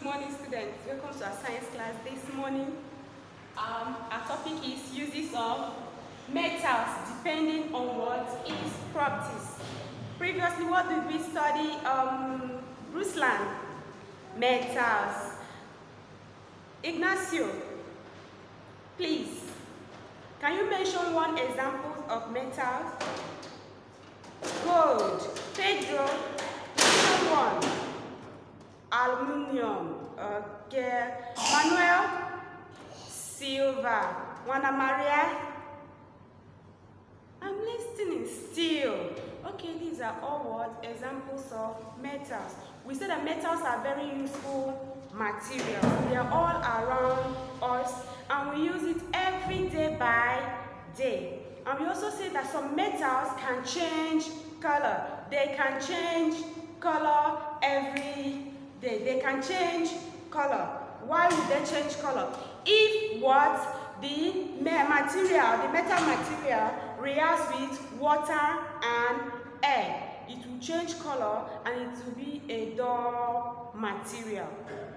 Good morning, students. Welcome to our science class this morning. Our topic is uses of metals depending on what its properties. Previously, what did we study? Ruslan, metals. Ignacio, please, can you mention one example of metals? Gold. Pedro, one. Aluminium. Okay. Manuel, silver. Juana Maria, I'm listening. Steel. Okay, these are all what examples of metals. We said that metals are very useful materials. They are all around us and we use it every day by day. And we also say that some metals can change color. They can change color every day. They can change color. Why would they change color? If the metal material reacts with water and air, it will change color and it will be a dull material.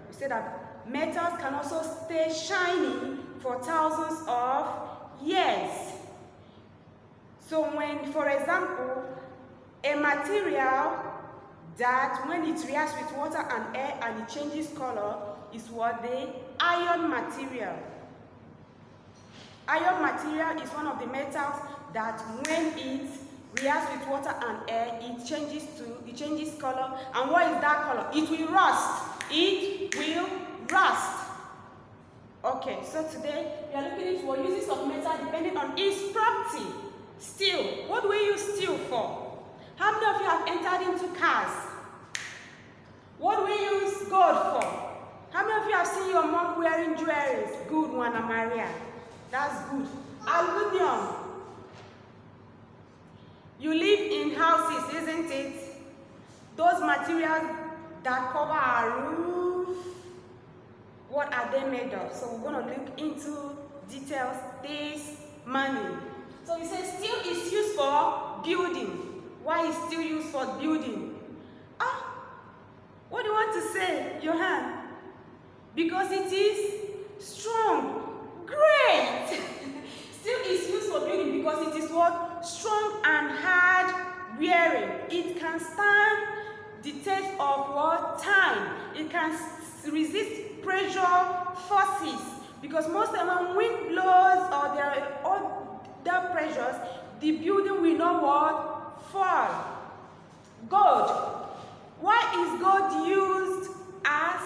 We say that metals can also stay shiny for thousands of years. So when, for example, a material that when it reacts with water and air and it changes color is what the iron material. Iron material is one of the metals that when it reacts with water and air, it changes color. And what is that color? It will rust. It will rust. Okay, so today we are looking into what uses of metal depending on its property. Steel. What do we use steel for? How many of you have entered into cars? What do we use gold for? How many of you have seen your mom wearing jewelry? Good, Juana Maria. That's good. Aluminium. You live in houses, isn't it? Those materials that cover our roof, what are they made of? So we're going to look into details this morning. So we say steel is used for building. Why is steel used for building? What do you want to say, Johan? Because it is strong. Great! Steel is used for building because it is what? Strong and hard wearing. It can stand the test of what? Time. It can resist pressure forces. Because most of the time when wind blows or there are other pressures, the building will not what? Fall. Gold. Why is gold used as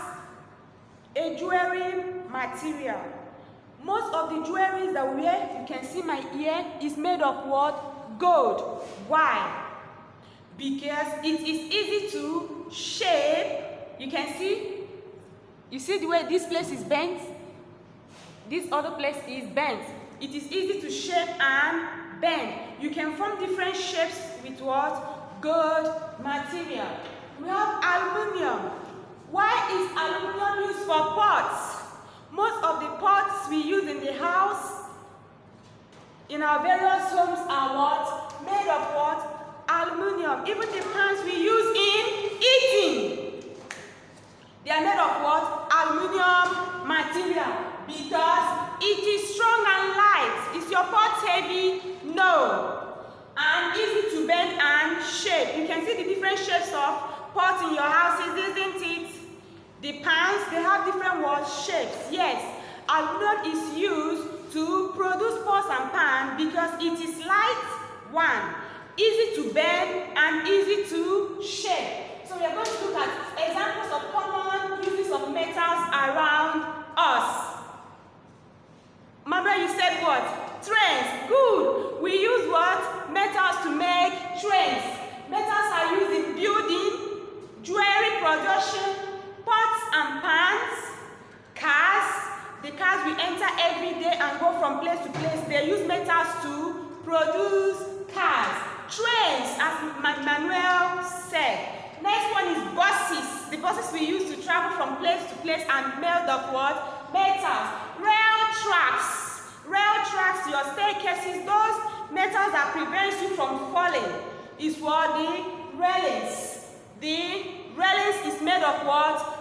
a jewelry material? Most of the jewelry that we wear, you can see my ear, is made of what? Gold. Why? Because it is easy to shape. You can see, you see the way this place is bent? This other place is bent. It is easy to shape and bend. You can form different shapes with what? Gold material. We have aluminium. Why is aluminium used for pots? Most of the pots we use in the house, in our various homes, are what? Made of what? Aluminium. Even the pans we use in eating, they are made of what? Aluminium material. Because it is strong and light. Is your pot heavy? No. And easy to bend and shape. You can see the different shapes of pots in your houses, isn't it? The pans, they have different shapes. Yes, aluminum is used to produce pots and pans because it is light, one, easy to bend and easy to shape. So we are going to look at examples of common uses of metals around us. Remember you said what? Trains. Good. We use what? Metals to make trains. Metals are used in building, jewelry production, pots and pans, cars. The cars we enter every day and go from place to place. They use metals to produce cars. Trains, as Manuel said. Next one is buses. The buses we use to travel from place to place and made of what? Metals. Rail tracks. Rail tracks, your staircases, those metals that prevent you from falling is what? The railings. The railings is made of what?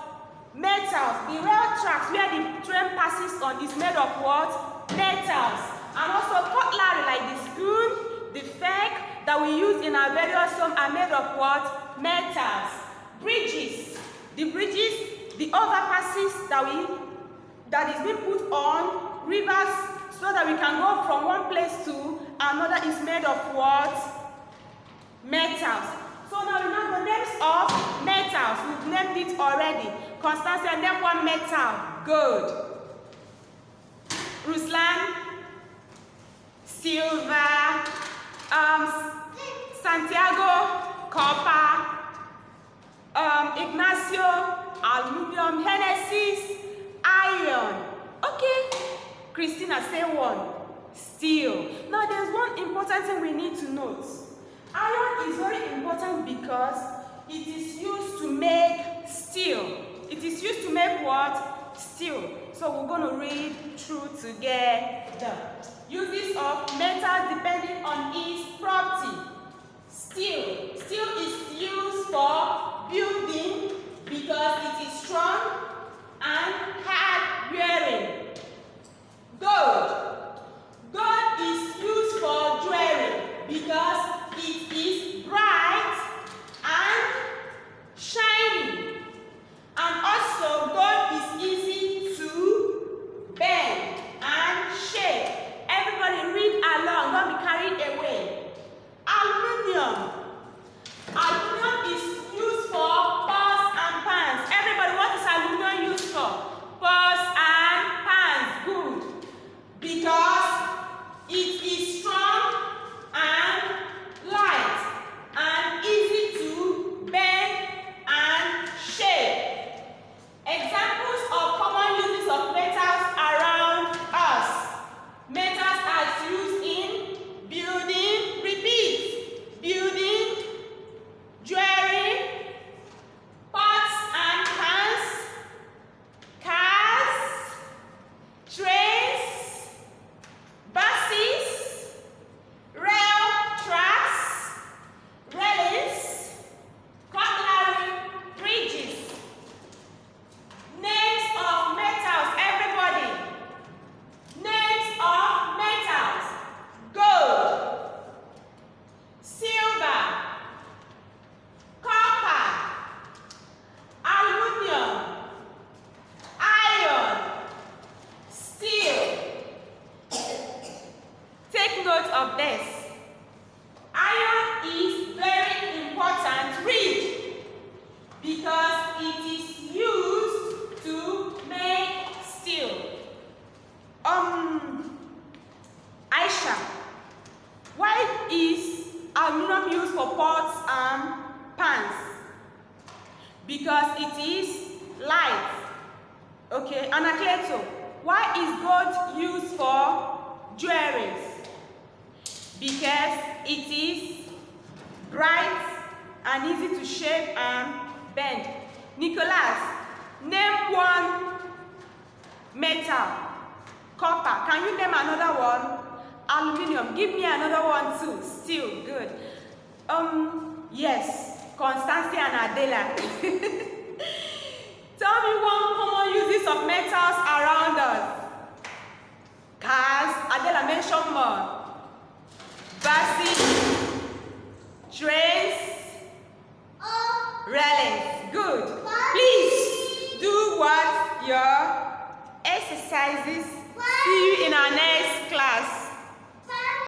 Metals. The rail tracks where the train passes on is made of what? Metals. And also cutlery like the spoon, the fork that we use in our various homes are made of what? Metals. Bridges. The bridges, the overpasses that is being put on rivers so that we can go from one place to another is made of what? Metals. So now we know the names of metals. We've named it already. Constancia, name one metal. Good. Ruslan, silver. Santiago, copper. Ignacio, aluminum. Genesis, iron. Okay. Christina, say one. Steel. Now there's one important thing we need to note. Iron is very important because it is used to make steel. It is used to make what? Steel. So we're going to read through together. Uses of metal depending on its property. Steel. Steel is used for building because it is strong and hard wearing. Gold. Gold is used for jewelry because it is bright and shiny. And also gold is easy to bend and shape. Everybody read along, don't be carried away. Aluminium. Aluminium is used for pots and pans. Everybody, what is aluminium used for? Pots and pans. Good. Because it is strong and light and easy to bend and shape. Examples of common uses of metals around us. Metals are used in building, repeat, building, jewelry, pots and pans, cars, trains, buses, rail tracks, railings, cutlery, bridges. Names of metals, everybody. Names of metals. Gold, silver, copper, aluminum, iron, steel. Take note of this. Iron is very important. Read. Because it is used to make steel. Aisha, why is aluminum used for pots and pans? Because it is light. Okay, Anacleto, why is gold used for jewelry? Because it is bright and easy to shape and bend. Nicholas, name one metal. Copper. Can you name another one? Aluminium. Give me another one too. Steel. Good. Yes. Constancia and Adela. Tell me one common uses of metals around us. Cars. Adela, mention more. Buses. Trains. Railings. Good. Please do what your exercises. See you